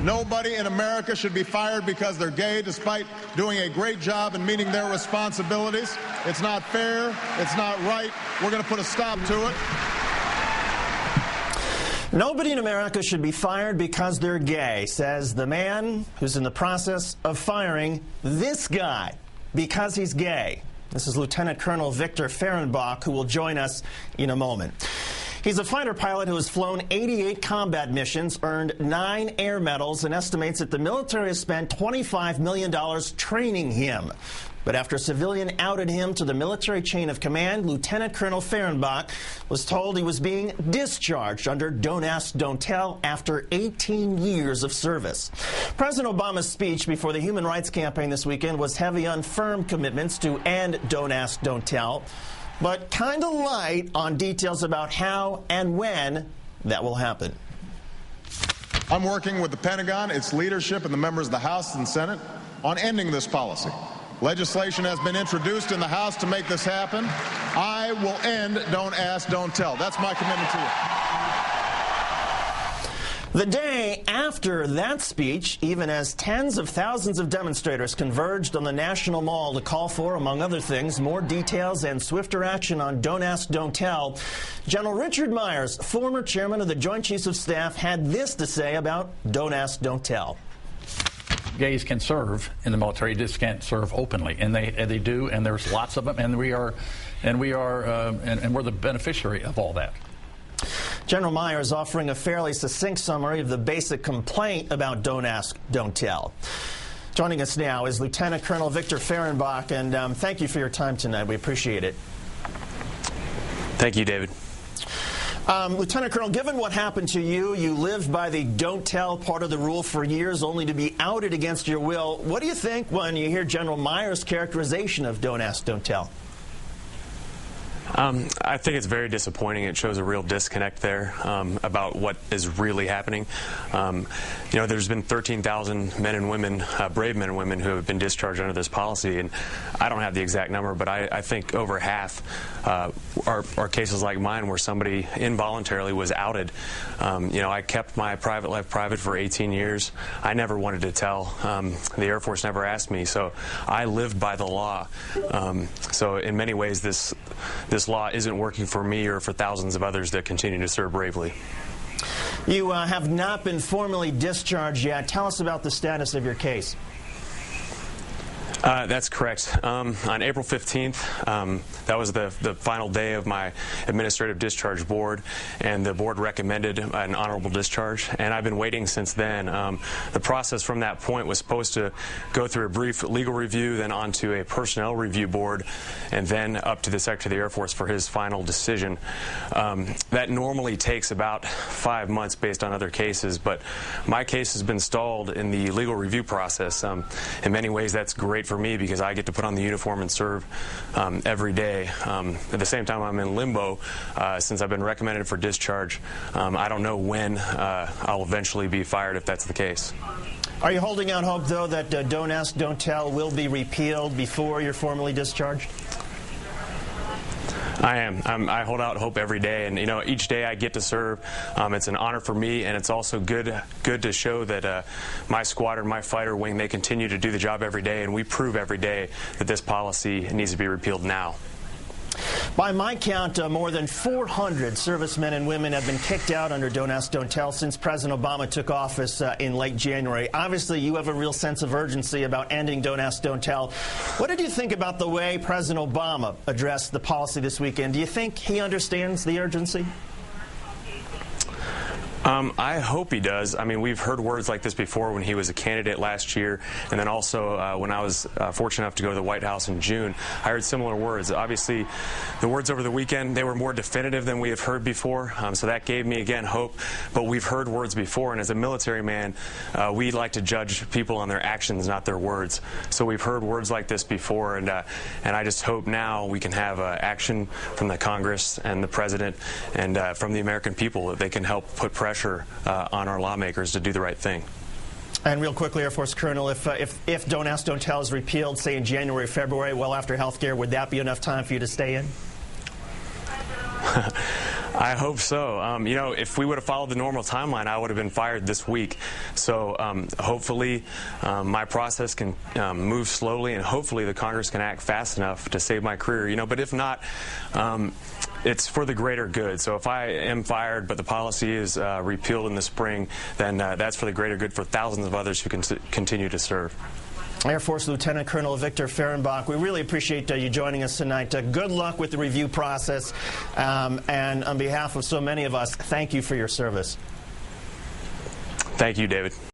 Nobody in America should be fired because they're gay, despite doing a great job in meeting their responsibilities. It's not fair. It's not right. We're going to put a stop to it. Nobody in America should be fired because they're gay, says the man who's in the process of firing this guy because he's gay. This is Lieutenant Colonel Victor Fehrenbach, who will join us in a moment. He's a fighter pilot who has flown 88 combat missions, earned 9 air medals, and estimates that the military has spent $25 million training him. But after a civilian outed him to the military chain of command, Lieutenant Colonel Fehrenbach was told he was being discharged under Don't Ask, Don't Tell after 18 years of service. President Obama's speech before the Human Rights Campaign this weekend was heavy on firm commitments to end Don't Ask, Don't Tell, but kind of light on details about how and when that will happen. I'm working with the Pentagon, its leadership, and the members of the House and Senate on ending this policy. Legislation has been introduced in the House to make this happen. I will end Don't Ask, Don't Tell. That's my commitment to you. The day after that speech, even as tens of thousands of demonstrators converged on the National Mall to call for, among other things, more details and swifter action on Don't Ask, Don't Tell, General Richard Myers, former chairman of the Joint Chiefs of Staff, had this to say about Don't Ask, Don't Tell. Gays can serve in the military, just can't serve openly, and they do, and there's lots of them, and we're the beneficiary of all that. General Myers offering a fairly succinct summary of the basic complaint about Don't Ask, Don't Tell. Joining us now is Lieutenant Colonel Victor Fehrenbach, and thank you for your time tonight. We appreciate it. Thank you, David. Lieutenant Colonel, given what happened to you, you lived by the don't tell part of the rule for years, only to be outed against your will. What do you think when you hear General Myers' characterization of Don't Ask, Don't Tell? I think it's very disappointing. It shows a real disconnect there about what is really happening. You know, there's been 13,000 men and women, brave men and women, who have been discharged under this policy, and I don't have the exact number, but I think over half are cases like mine where somebody involuntarily was outed. You know, I kept my private life private for 18 years. I never wanted to tell. The Air Force never asked me, so I lived by the law. So in many ways, this law isn't working for me or for thousands of others that continue to serve bravely. You have not been formally discharged yet. Tell us about the status of your case. That's correct. On April 15th, that was the final day of my administrative discharge board, and the board recommended an honorable discharge, and I've been waiting since then. The process from that point was supposed to go through a brief legal review, then onto a personnel review board, and then up to the Secretary of the Air Force for his final decision. That normally takes about 5 months based on other cases, but my case has been stalled in the legal review process. In many ways, that's great for me because I get to put on the uniform and serve every day. At the same time, I'm in limbo since I've been recommended for discharge. I don't know when I'll eventually be fired if that's the case. Are you holding out hope, though, that Don't Ask, Don't Tell will be repealed before you're formally discharged? I am. I hold out hope every day, and you know, each day I get to serve, it's an honor for me, and it's also good to show that my squadron, my fighter wing, they continue to do the job every day, and we prove every day that this policy needs to be repealed now. By my count, more than 400 servicemen and women have been kicked out under Don't Ask, Don't Tell since President Obama took office in late January. Obviously, you have a real sense of urgency about ending Don't Ask, Don't Tell. What did you think about the way President Obama addressed the policy this weekend? Do you think he understands the urgency? I hope he does. I mean, we've heard words like this before when he was a candidate last year, and then also when I was fortunate enough to go to the White House in June, I heard similar words. Obviously, the words over the weekend, they were more definitive than we have heard before, so that gave me, again, hope. But we've heard words before, and as a military man, we like to judge people on their actions, not their words. So we've heard words like this before, and I just hope now we can have action from the Congress and the President and from the American people that they can help put pressure on our lawmakers to do the right thing. And real quickly, Air Force Colonel, if Don't Ask, Don't Tell is repealed, say in January, February, well after health care, would that be enough time for you to stay in? I hope so. You know, if we would have followed the normal timeline, I would have been fired this week. So hopefully my process can move slowly, and hopefully the Congress can act fast enough to save my career. You know, but if not, it's for the greater good. So if I am fired, but the policy is repealed in the spring, then that's for the greater good for thousands of others who can continue to serve. Air Force Lieutenant Colonel Victor Fehrenbach, we really appreciate you joining us tonight. Good luck with the review process. And on behalf of so many of us, thank you for your service. Thank you, David.